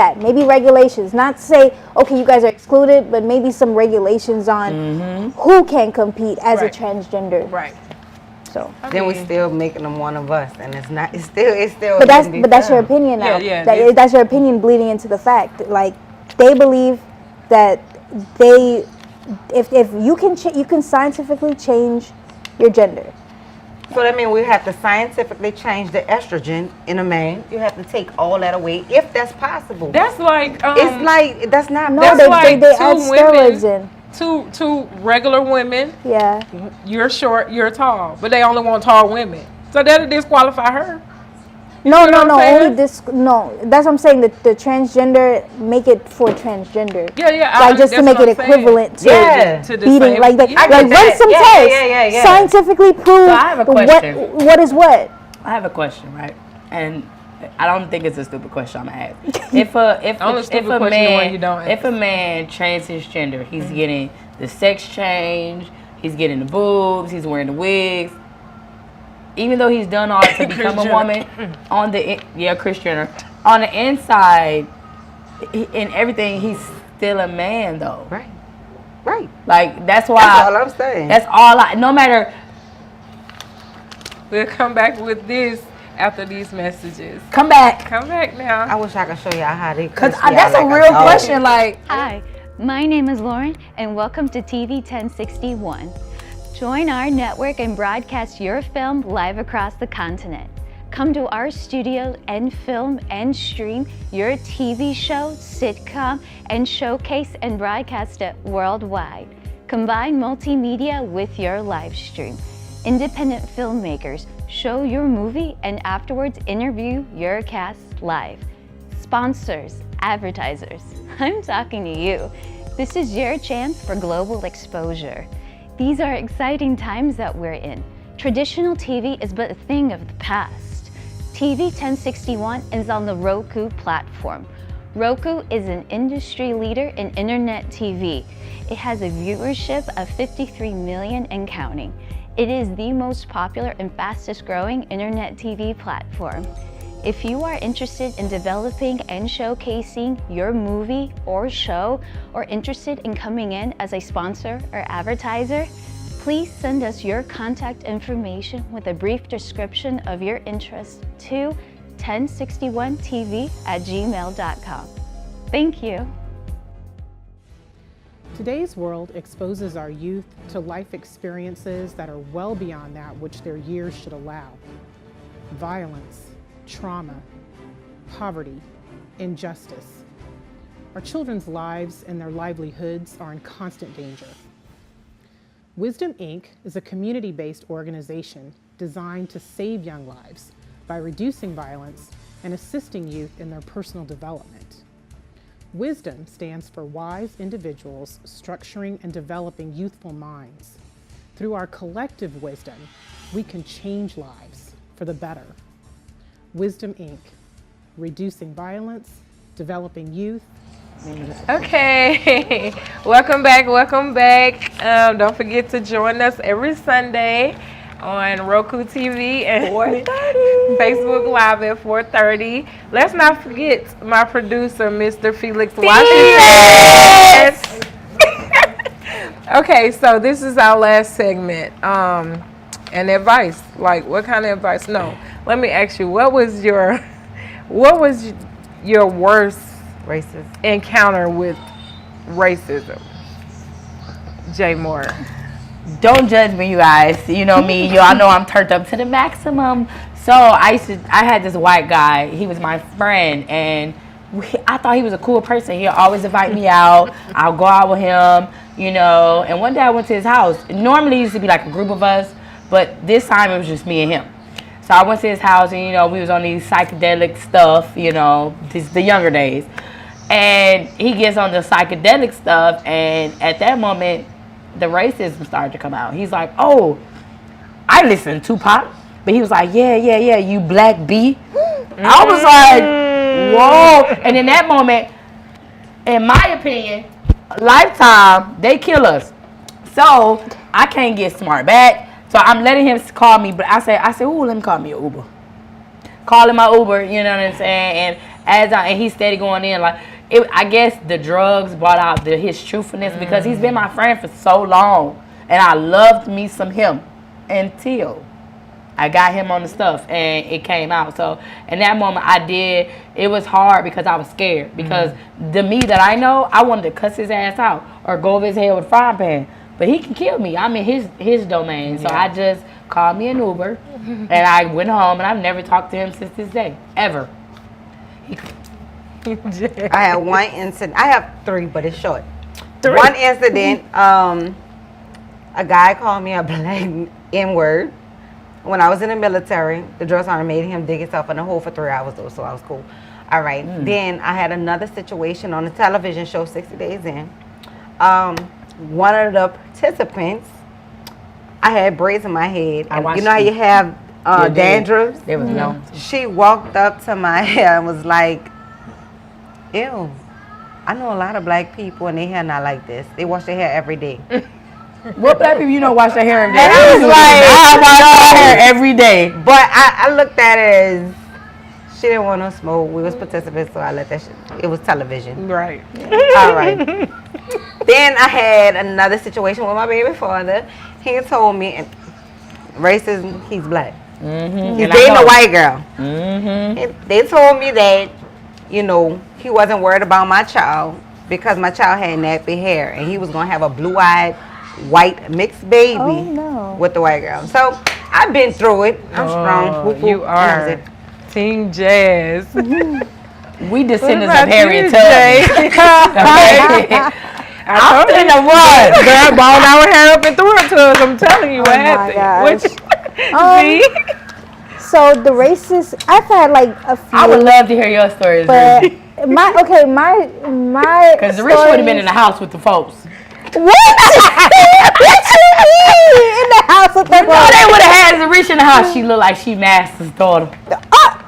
regulations, not to say, okay, you guys are excluded, but maybe some regulations on who can compete as Right. a transgender. Right. So, Then we still making them one of us, and it's not. It's still. but that's can be but that's your done. opinion now. Yeah, That- yeah. that's your opinion bleeding into the fact. Like they believe that they, if you can scientifically change your gender. So that means we have to scientifically change the estrogen in a man. You have to take all that away if that's possible. That's like it's like that's not. No, That's they like add two steroids women. in. two regular women. Yeah. You're short, you're tall, but they only want tall women. So that'll disqualify her. No, what no, I'm no. saying? Only this. No, that's what I'm saying. The transgender make it for transgender. Yeah. Like just to that's make what it I'm saying. equivalent to Yeah. To the beating. same- Like yeah. I get run that. some Yeah, tests. yeah. Scientifically prove So I have a question. what is what. I have a question, right? And I don't think it's a stupid question I'm gonna ask. If a Only stupid question the one you don't if a man changes gender, he's getting the sex change, he's getting the boobs, he's wearing the wigs. Even though he's done all to become a Jenner. woman, on the Kris Jenner, on the inside, in everything, he's still a man though. Right. Like that's why. That's all I'm saying. That's all I. No matter. We'll come back with this after these messages. Come back. Come back now. I wish I could show y'all how they. Cause crispy that's out a like real dog. question. Like. Hi, my name is Lauren, and welcome to TV 1061. Join our network and broadcast your film live across the continent. Come to our studio and film and stream your TV show, sitcom, and showcase and broadcast it worldwide. Combine multimedia with your live stream. Independent filmmakers show your movie and afterwards interview your cast live. Sponsors, advertisers, I'm talking to you. This is your chance for global exposure. These are exciting times that we're in. Traditional TV is but a thing of the past. TV 1061 is on the Roku platform. Roku is an industry leader in internet TV. It has a viewership of 53 million and counting. It is the most popular and fastest growing internet TV platform. If you are interested in developing and showcasing your movie or show, or interested in coming in as a sponsor or advertiser, please send us your contact information with a brief description of your interest to 1061tv@gmail.com. Thank you. Today's world exposes our youth to life experiences that are well beyond that which their years should allow. Violence, trauma, poverty, injustice. Our children's lives and their livelihoods are in constant danger. Wisdom Inc. is a community-based organization designed to save young lives by reducing violence and assisting youth in their personal development. Wisdom stands for wise individuals structuring and developing youthful minds. Through our collective wisdom, we can change lives for the better. Wisdom Inc. Reducing violence, developing youth. Okay, welcome back, welcome back. Don't forget to join us every Sunday on Roku TV and 4:30. Facebook Live at 4:30. Let's not forget my producer, Mr. Felix Washington. Okay, so this is our last segment. And advice, like what kind of advice? No, let me ask you, what was your worst Racist encounter with racism? Jay Moore. Don't judge me, you guys. You know me. Y'all know I'm turned up to the maximum. So I had this white guy. He was my friend, and I thought he was a cool person. He'll always invite me out. I'll go out with him, you know. And one day I went to his house. Normally it used to be like a group of us, but this time it was just me and him. So I went to his house, and you know, we was on these psychedelic stuff, you know, the younger days. And he gets on the psychedelic stuff, and at that moment, the racism started to come out. He's like, "Oh, I listen to Tupac," but he was like, "Yeah, you black B." I was like, "Whoa!" And in that moment, in my opinion, Lifetime, they kill us. So I can't get smart back. So I'm letting him call me, but I said, "Ooh, let me call me an Uber." Calling my Uber, you know what I'm saying? And he's steady going in like. I guess the drugs brought out his truthfulness because he's been my friend for so long, and I loved me some him until I got him on the stuff and it came out. So in that moment it was hard because I was scared because the me that I know, I wanted to cuss his ass out or go over his head with a frying pan, but he can kill me. I'm in his domain. So I just called me an Uber and I went home, and I've never talked to him since this day, ever. I had one incident. I have three, but it's short. Three. One incident, a guy called me a black N-word when I was in the military. The drill sergeant made him dig himself in a hole for 3 hours, though, so I was cool. All right. Then I had another situation on the television show, 60 Days In. One of the participants, I had braids in my head. And you know how you have dandruff? There was no. She walked up to my hair and was like, "Ew, I know a lot of black people and their hair not like this. They wash their hair every day." What black people you know wash their hair every day? And I was like, I wash my hair every day. But I looked at it as she didn't want no smoke. We was participants, so I let that shit. It was television. Right. All right. Then I had another situation with my baby father. He told me, and racism, he's black. He's dating a white girl. They told me that, you know, he wasn't worried about my child because my child had nappy hair, and he was going to have a blue-eyed, white mixed baby with the white girl. So I've been through it. I'm strong. Whoop, whoop. You are Team Jazz. We descendants about of Harriet you, Tubman. I'm in the one. Girl balled our hair up and threw it to us. I'm telling you what happened. So the races, I've had like a few. I would love to hear your stories, but Ruby. my Because the rich would have been in the house with the folks. What? What you mean in the house with the folks? No, they would have had the rich in the house. She looked like she Master's daughter.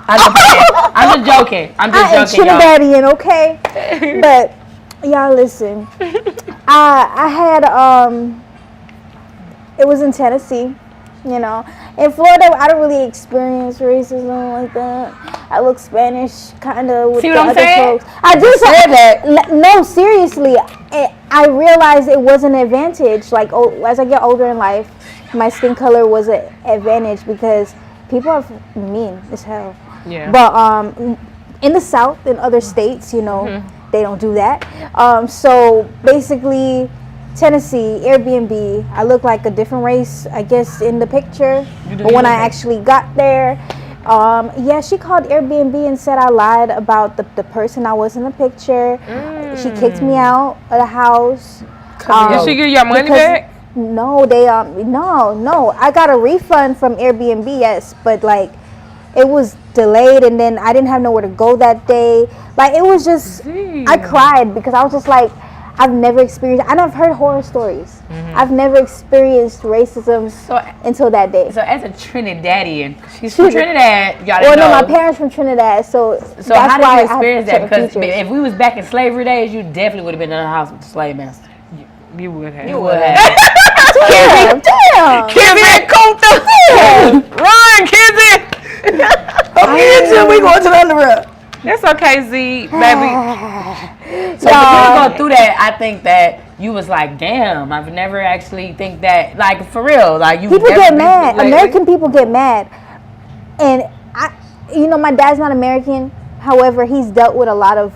I'm just joking. I'm just joking, y'all. Trinidadian, okay? But y'all listen. I had it was in Tennessee. You know, in Florida, I don't really experience racism like that. I look Spanish, kind of with See the what I'm other saying? folks. I just said that. No, seriously, I realized it was an advantage. Like as I get older in life, my skin color was an advantage because people are mean as hell. Yeah. But in the South, in other states, you know, they don't do that. So basically, Tennessee, Airbnb, I look like a different race, I guess, in the picture. But when I actually got there, yeah, she called Airbnb and said I lied about the person I was in the picture. She kicked me out of the house. Did she give your money back? No, they no. I got a refund from Airbnb, yes, but like it was delayed, and then I didn't have nowhere to go that day. Like it was just, I cried because I was just like, I've never experienced, and I've heard horror stories. I've never experienced racism until that day. So as a Trinidadian, she's from Trinidad, y'all well, know. No, my parents from Trinidad, so that's how did why you experience I that? have Because features. if we was back in slavery days, you definitely would have been in the house with the slave master. You would have. You would have. Damn. Kizzy, come through. Run, Kizzy. Kizzy, we going to the underworld. That's okay, Z, baby. So when you go through that, I think that you was like, damn, I've never actually think that, like, for real. Like, you people never get been mad. lately. American people get mad. And my dad's not American. However, he's dealt with a lot of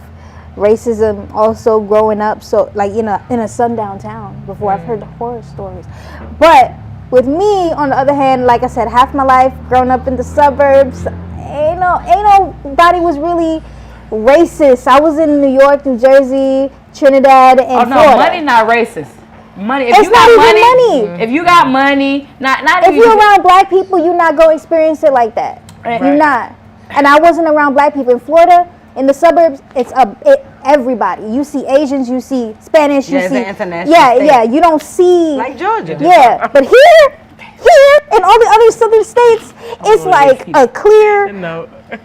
racism also growing up. So like in a sundown town before. I've heard the horror stories. But with me, on the other hand, like I said, half my life growing up in the suburbs, ain't nobody was really racist. I was in New York, New Jersey, Trinidad, and Florida. Money not racist. Money. If It's you got not even money, if you got money, not if even. you're around black people, you're not gonna experience it like that. Right. You're not. And I wasn't around black people in Florida. In the suburbs, it's everybody. You see Asians, you see Spanish, you it's see an international state. yeah. You don't see Like Georgia. Yeah, but here and all the other southern states, it's like a clear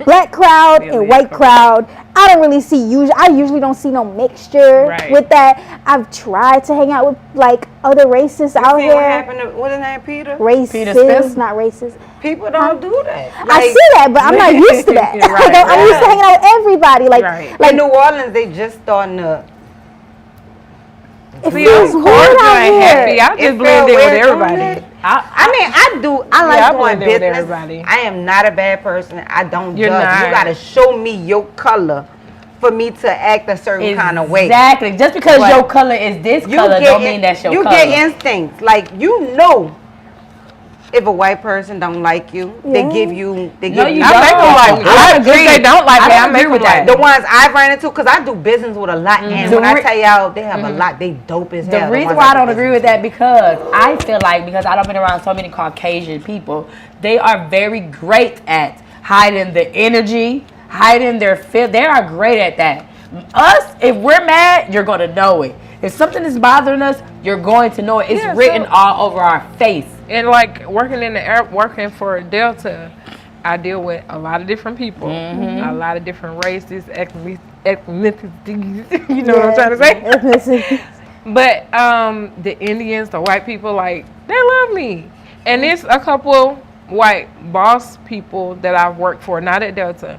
black crowd and white crowd. I don't really see I usually don't see no mixture with that. I've tried to hang out with like other races out here. What happened to, what is his name, Peter? Racist, not racist. People don't do that. I see that, but I'm not used to that. I'm used to hanging out with everybody. Like in New Orleans, they just starting to. It feels weird out here. Happy. I just blend in with everybody. I like doing blend in with business. everybody. I am not a bad person. I don't You're judge. not. You gotta show me your color for me to act a certain kind of way. Exactly. Just because But your color is this color don't mean that's your color. You get instincts. Like if a white person don't like you, they give you. No, you I don't. make them like me. I agree. If they don't like me, I don't make agree them like the ones I've ran into, because I do business with a lot, and The when I re- tell y'all, they have a lot. They dope as hell. The reason why I don't agree with that, because I feel like, because I don't been around so many Caucasian people, they are very great at hiding the energy, hiding their feel. They are great at that. Us, if we're mad, you're gonna know it. If something is bothering us, you're going to know it. It's written all over our face. And like working in the air, working for Delta, I deal with a lot of different people, a lot of different races, ethnicities. You know what I'm trying to say? But the Indians, the white people, like, they love me. And it's a couple white boss people that I've worked for, not at Delta.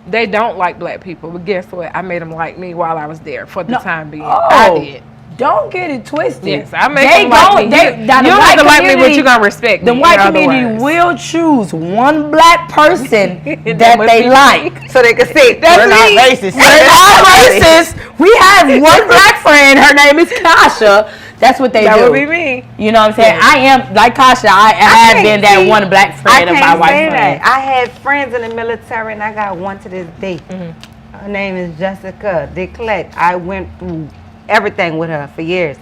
They don't like black people, but guess what? I made them like me while I was there for the time being. I did. Don't get it twisted. Yes, I make They them like me. you You don't have to like me, but you gonna respect me. The white in other community words. will choose one black person That that must they be like. So they can say, That's we're not me. racist. We're not racist. We have one black friend. Her name is Kasha. That's what they That do. would be me. You know what I'm saying? I am like Kasha. I have been that see, one black friend of I my can't white say friend. that. I had friends in the military, and I got one to this day. Her name is Jessica DeClet. I went through everything with her for years.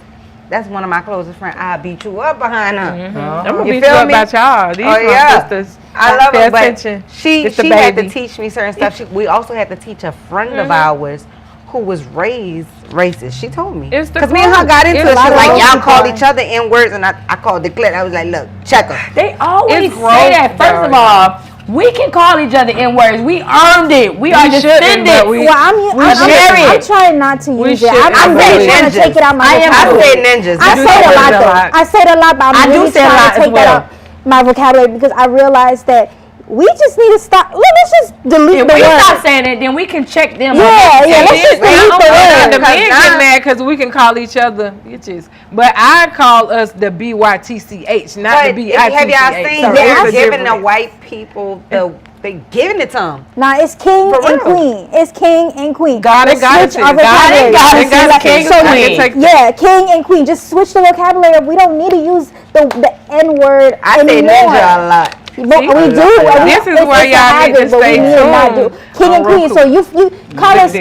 That's one of my closest friends. I beat you up behind her. I'm gonna You beat you feel up me? about y'all. These Oh, my yeah. sisters. I love Pay her, but attention. she It's the had to baby. teach me certain stuff. We also had to teach a friend of ours who was raised racist. She told me. It's the Because me and her growth. got into It's it. She was like, growth. y'all call each other N-words, and I called DeClet. I was like, look, check her. They always It's say growth, that. First of though. all, we can call each other N-words. We earned it. We are shouldn't, descendants. but we- Well, I'm trying not to use it. should, I'm but really we trying to ninjas. take it out my I am vocabulary. I say ninjas. I That's say it a what lot it is. though. I say it a lot, but I I'm do really say it a trying lot to as take that well. out my vocabulary because I realized that we just need to stop. Let's just delete If the we word. stop saying it, then we can check them. Yeah, let's just delete the The word. men get mad because we can call each other bitches, but I call us the BYTCH, not But the have y'all BITCH. seen So they're it's a giving the difference. white people they giving it to them. Nah, it's king For and real. queen. It's king and queen. God and Let's switch goddesses. our vocabulary. God and goddesses. King and I can queen. take Yeah, king and queen. Just switch the vocabulary up. We don't need to use the N word I say anymore. ninja a lot. But we do. This is where y'all need to but we stay need to not do tuned king and on queen. Roku. So you call us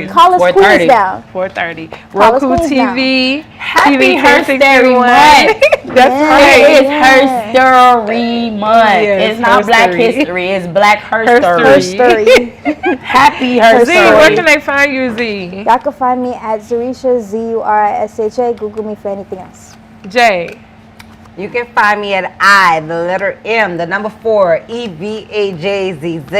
queens now. 4:30. Call us Roku queens TV. Happy TV Herstory 1061. Month. That's Yeah. right. It is Herstory Month. Yes, It's not Black Herstory. History. It's Black Herstory. Herstory. Happy Herstory. Z, where can they find you, Z? Y'all can find me at Zurisha, Zurisha. Google me for anything else. Jay. You can find me at I, the letter M, the number 4, EVAJZZ,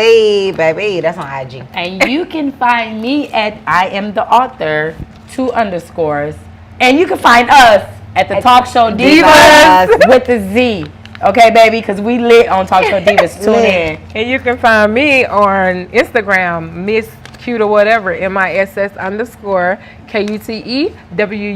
baby. That's on IG. And you can find me at I am the author, 2 underscores. And you can find us at the Talk Show Divas with the Z. Okay, baby, because we lit on Talk Show Divas. Tune in. And you can find me on Instagram, Miss Cute or whatever,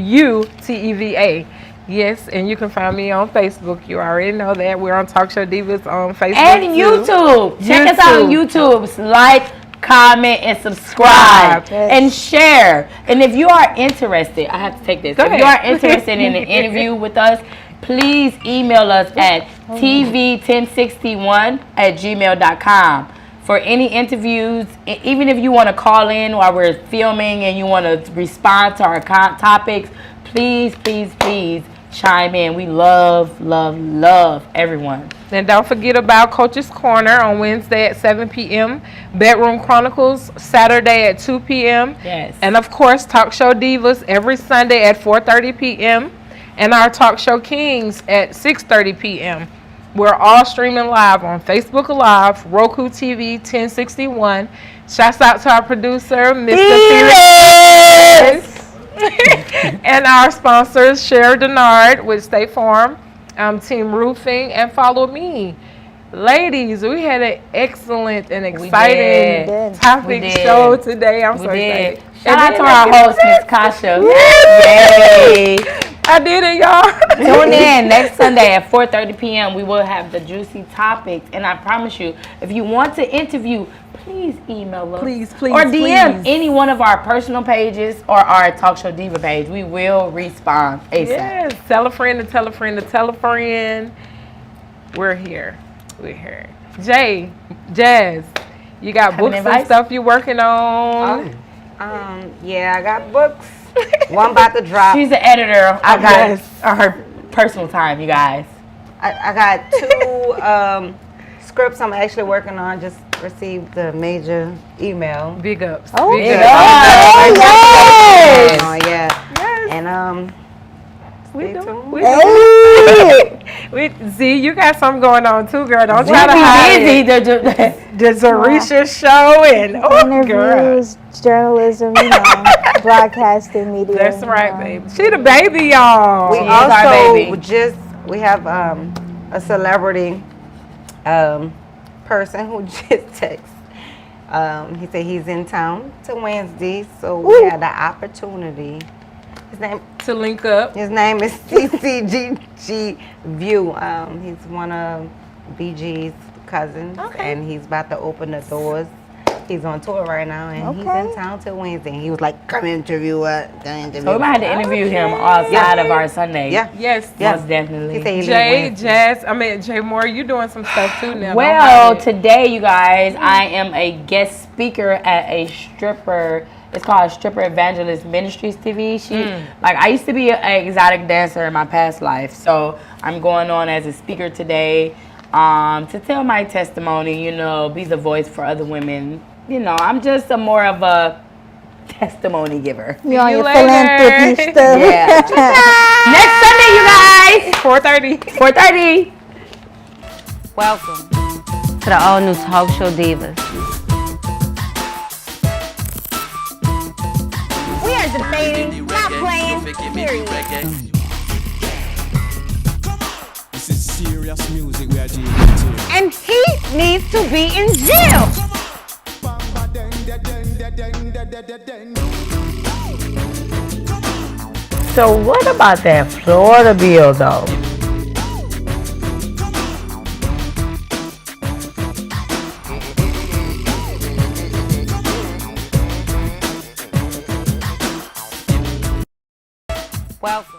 MISS_KUTEWUTEVA. Yes, and you can find me on Facebook. You already know that. We're on Talk Show Divas on Facebook. And too. YouTube. Check us out on YouTube. Like, comment, and subscribe. Yes. And share. And if you are interested, I have to take this. Go If you ahead. are interested in an interview with us, please email us at tv1061@gmail.com. For any interviews, even if you want to call in while we're filming and you want to respond to our topics, please, please, please chime in. We love, love, love everyone. And don't forget about Coach's Corner on Wednesday at 7 p.m. Bedroom Chronicles Saturday at 2 p.m. Yes. And of course, Talk Show Divas every Sunday at 4:30 p.m. And our Talk Show Kings at 6:30 p.m. We're all streaming live on Facebook Live, Roku TV 1061. Shouts out to our producer, Mr. Felix. And our sponsors, Cher Denard with State Farm, Team Roofing, and Follow Me. Ladies, we had an excellent and exciting did. topic We did. show today. I'm We so did. excited. Shout And out to then our I get host, Miss Kasha. Yay! I did it, y'all. Tune in next Sunday at 4:30 p.m. We will have the juicy topics. And I promise you, if you want to interview, please email us. Please, please, or DM please. any one of our personal pages or our Talk Show Diva page. We will respond ASAP. Yes, tell a friend to tell a friend to tell a friend. We're here. We're here. Jay, Jazz, you got Have an books and advice? stuff you're working on. Yeah, I got books. One about to drop. She's the editor of got- her personal time, you guys. I got 2 scripts I'm actually working on. Just received the major email. Big ups. Oh, Big yeah. ups. yes. Oh yeah. Yes. And We stay do. tuned. We Hey. Z, you got something going on too, girl. Don't We try to hide busy. it. The Zarisha show and girl. Interviews, journalism, broadcasting, media. That's right, baby. She the baby, y'all. We She is our also baby. we have a celebrity person who just texted. He said he's in town to Wednesday, so we had the opportunity. His name to link up. His name is CCGG View. He's one of BG's cousins, and he's about to open the doors. He's on tour right now, and he's in town till Wednesday. He was like, "Come interview us." So we might have to interview him outside of our Sunday. Yeah. Yes. Most definitely. He said he Jay, leave Jazz, Jay Moore, you doing some stuff too now. Well, today, you guys, I am a guest speaker at a stripper. It's called Stripper Evangelist Ministries TV. Like, I used to be an exotic dancer in my past life, so I'm going on as a speaker today to tell my testimony. You know, be the voice for other women. You know, I'm just more of a testimony giver. You're on your philanthropy stuff. Yeah. Next Sunday, you guys. 4:30. 4:30. Welcome to the all new talk show Divas. We are debating, not playing, period. This is serious music we are doing here. And he needs to be in jail. So what about that Florida bill, though? Welcome.